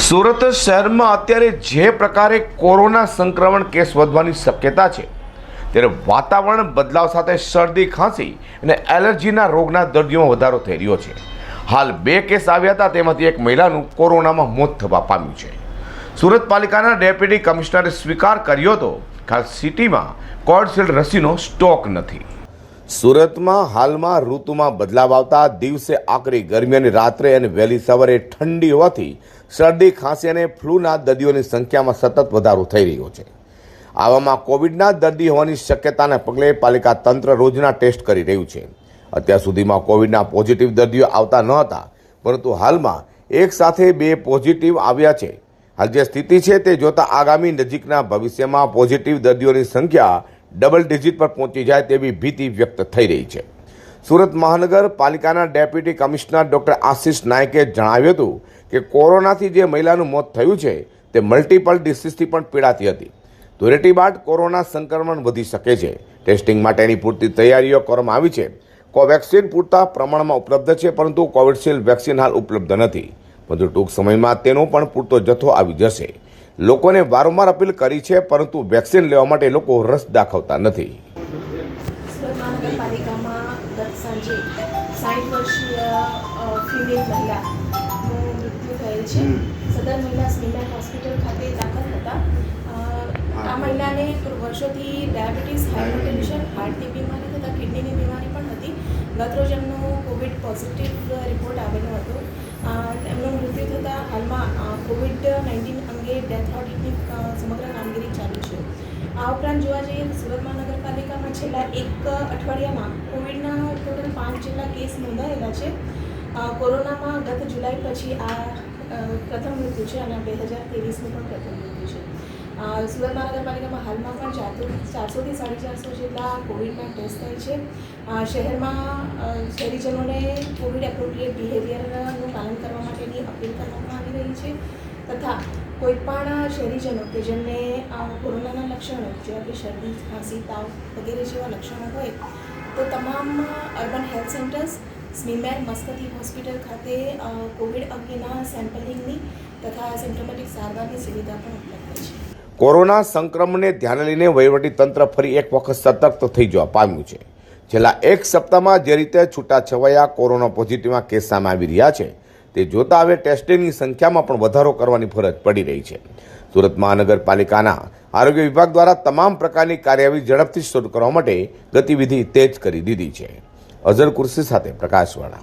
સુરત શહેરમાં અત્યારે જે પ્રકારે કોરોના સંક્રમણ કેસ વધવાની શક્યતા છે, ત્યારે વાતાવરણ બદલાવ સાથે શરદી, ખાંસી અને એલર્જીના રોગના દર્દીઓમાં વધારો થઈ રહ્યો છે. હાલ 2 કેસ આવ્યા હતા, તેમાંથી એક મહિલાનું કોરોનામાં મોત થવા પામ્યું છે. સુરત પાલિકાના ડેપ્યુટી કમિશનરે સ્વીકાર કર્યો હતો કે હાલ સિટીમાં કોવિશિલ્ડ રસીનો સ્ટોક નથી. સુરતમાં હાલમાં ઋતુમાં બદલાવ આવતા દિવસે આકરી ગરમી અને રાત્રે અને વહેલી સવારે ઠંડી હોવાથી શરદી, ખાંસી અને ફ્લૂના દર્દીઓની સંખ્યામાં સતત વધારો થઈ રહ્યો છે. આવામાં કોવિડના દર્દી હોવાની શક્યતાને પગલે પાલિકા તંત્ર રોજના ટેસ્ટ કરી રહ્યું છે. અત્યાર સુધીમાં કોવિડના પોઝિટિવ દર્દીઓ આવતા ન હતા, પરંતુ હાલમાં એક સાથે 2 પોઝિટિવ આવ્યા છે. હાલ જે સ્થિતિ છે તે જોતા આગામી નજીકના ભવિષ્યમાં પોઝિટિવ દર્દીઓની સંખ્યા ડબલ ડિજિટ પર પહોંચી જાય તેવી ભીતિ વ્યક્ત થઈ રહી છે. સુરત મહાનગરપાલિકાના ડેપ્યુટી કમિશનર ડોક્ટર આશિષ નાયકે જણાવ્યું હતું કે કોરોનાથી જે મહિલાનું મોત થયું છે તે મલ્ટિપલ ડિસીઝથી પણ પીડાતી હતી. ધૂળેટી બાદ કોરોના સંક્રમણ વધી શકે છે. ટેસ્ટિંગ માટેની પૂરતી તૈયારીઓ કરવામાં આવી છે. કોવેક્સિન પૂરતા પ્રમાણમાં ઉપલબ્ધ છે, પરંતુ કોવિશિલ્ડ વેક્સિન હાલ ઉપલબ્ધ નથી. પરંતુ ટૂંક સમયમાં તેનો પણ પૂરતો જથ્થો આવી જશે. લોકોને વારંવાર અપીલ કરી છે, પરંતુ વેક્સિન લેવા માટે લોકો રસ દાખવતા નથી. સુરત મહાનગરપાલિકામાં ગત સાંજે 60 વર્ષીય ફિમેલ મહિલાનું મૃત્યુ થયેલ છે. સદર મહિલા સ્મિમેર હોસ્પિટલ ખાતે દાખલ હતા. આ મહિલાને વર્ષોથી ડાયાબિટીસ, હાઇપરટેન્શન, હાર્ટની બીમારી તથા કિડનીની બીમારી પણ હતી. ગતરોજ એમનો કોવિડ પોઝિટિવ રિપોર્ટ આવેલો હતો. એમનું મૃત્યુ થતાં હાલમાં COVID-19 અંગે ડેથ ઓડિટની સમગ્ર કામગીરી ચાલુ છે. આ ઉપરાંત જોવા જઈએ તો સુરત મહાનગરપાલિકામાં છેલ્લા 1 અઠવાડિયામાં કોવિડના ટોટલ 5 જેટલા કેસ નોંધાયેલા છે. કોરોનામાં ગત જુલાઈ પછી આ પ્રથમ મૃત્યુ છે અને 2023નું પણ પ્રથમ મૃત્યુ છે. સુરત મહાનગરપાલિકામાં હાલમાં પણ 400 થી 450 જેટલા કોવિડના ટેસ્ટ થાય છે. શહેરમાં શહેરીજનોને કોવિડ એપ્રોપ્રિએટ બિહેવિયરનું પાલન કરવા માટેની અપીલ કરવામાં આવી રહી છે. તથા કોઈપણ શહેરીજનો કે જેમને કોરોનાના લક્ષણો જેવા કે શરદી, ખાંસી, તાવ વગેરે જેવા લક્ષણો હોય તો તમામ urban health centres, SMIMER, Maskati hospital ખાતે કોવિડ અંગેના સેમ્પલિંગની તથા સિમ્પ્ટોમેટિક સારવારની સુવિધા પણ ઉપલબ્ધ છે. કોરોના સંક્રમણને ધ્યાને લઈને વહીવટીતંત્ર ફરી એક વખત સતર્ક થઈ જવા પામ્યું છે. છેલ્લા 1 સપ્તાહમાં જે રીતે છૂટાછવાયા કોરોના પોઝિટિવના કેસ સામે આવી રહ્યા છે, તે જોતા હવે ટેસ્ટિંગની સંખ્યામાં પણ વધારો કરવાની ફરજ પડી રહી છે. સુરત મહાનગરપાલિકાના આરોગ્ય વિભાગ દ્વારા તમામ પ્રકારની કાર્યવાહી ઝડપથી શરૂ કરવા માટે ગતિવિધિ તેજ કરી દીધી છે. અઝર કુર્સી સાથે પ્રકાશવાળા.